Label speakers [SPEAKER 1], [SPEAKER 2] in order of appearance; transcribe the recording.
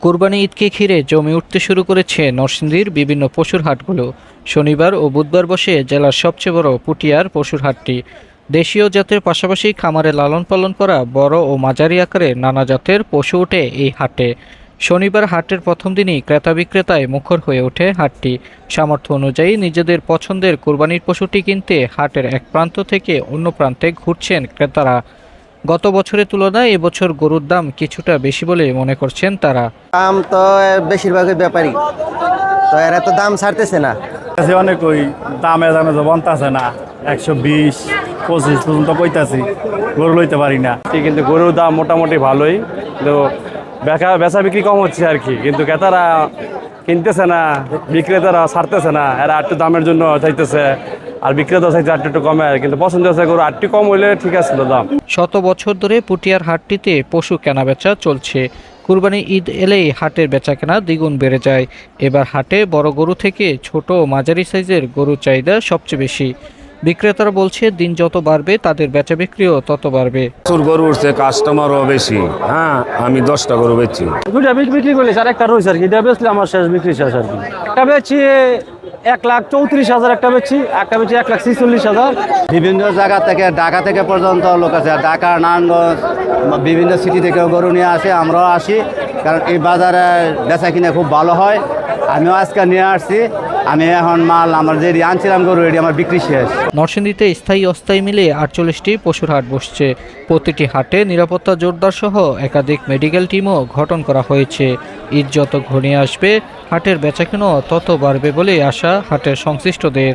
[SPEAKER 1] কোরবানি ঈদকে ঘিরে জমে উঠতে শুরু করেছে নরসিংদীর বিভিন্ন পশুর হাটগুলো। শনিবার ও বুধবার বসে জেলার সবচেয়ে বড় পুটিয়ার পশুর হাটটি। দেশীয় জাতের পাশাপাশি খামারে লালন পালন করা বড় ও মাঝারি আকারের নানা জাতের পশু ওঠে এই হাটে। শনিবার হাটের প্রথম দিনই ক্রেতা বিক্রেতায় মুখর হয়ে ওঠে হাটটি। সামর্থ্য অনুযায়ী নিজেদের পছন্দের কোরবানির পশুটি কিনতে হাটের এক প্রান্ত থেকে অন্য প্রান্তে ঘুরছেন ক্রেতারা। গত বছরের তুলনায় এবছর গরুর দাম কিছুটা বেশি বলে মনে করছেন তারা।
[SPEAKER 2] দাম তো বেশিরভাগই ব্যাপারী, তো এরা তো দাম ছাড়তেছে না।
[SPEAKER 3] অনেক ওই দামে তো বনতাছে না, 120-25 পর্যন্ত কইতাছি, গরু লইতে পারি না। কিন্তু গরুর দাম মোটামুটি ভালোই, কিন্তু বেচা বিক্রি কম হচ্ছে আর কি। কিন্তু ক্রেতারা কিনতেছে না, বিক্রেতারা ছাড়তেছে না, এরা একটু দামের জন্য চাইতেছে, আর বিক্রেতা চাইছে একটু কমে। কিন্তু পছন্দ হচ্ছে গরু একটু কম হইলে ঠিক আছে দাম।
[SPEAKER 1] শত বছর ধরে পুটিয়ার হাটটিতে পশু কেনা বেচা চলছে। কুরবানি ঈদ এলেই হাটের বেচাকেনা দ্বিগুণ বেড়ে যায়। এবার হাটে বড় গরু থেকে ছোট ও মাঝারি সাইজের গরুর চাহিদা সবচেয়ে বেশি। বিক্রেতারা বলছে দিন যত বাড়বে তাদের বেচা বিক্রিও তত বাড়বে।
[SPEAKER 4] গরু উঠছে, কাস্টমারও বেশি। হ্যাঁ, আমি 10টা গরু বেচছি।
[SPEAKER 3] দুইটা বিক্রি করলে আর একটা রয়েছে আর কি, এটা বেচলে আমার শেষ বিক্রি শেষ আর কি। একটা বেচছি 1,34,000, একটা বেচছি 1,46,000।
[SPEAKER 2] বিভিন্ন জায়গা থেকে, ঢাকা থেকে পর্যন্ত লোক আছে, ঢাকা, নারায়ণগঞ্জ, বিভিন্ন সিটি থেকেও গরু নিয়ে আসে, আমরাও আসি, কারণ এই বাজারে বেচা কিনে খুব ভালো হয়। আমিও আজকে নিয়ে আসছি। আমি এখন মাল আমার যে আনছিলাম গরু, এটি আমার বিক্রি শেষ।
[SPEAKER 1] নরসিংদীতে স্থায়ী অস্থায়ী মিলে 48টি পশুর হাট বসছে। প্রতিটি হাটে নিরাপত্তা জোরদার সহ একাধিক মেডিকেল টিমও গঠন করা হয়েছে। ঈদ যত ঘনিয়ে আসবে হাটের বেচাকেনাও তত বাড়বে বলে আশা হাটের সংশ্লিষ্টদের।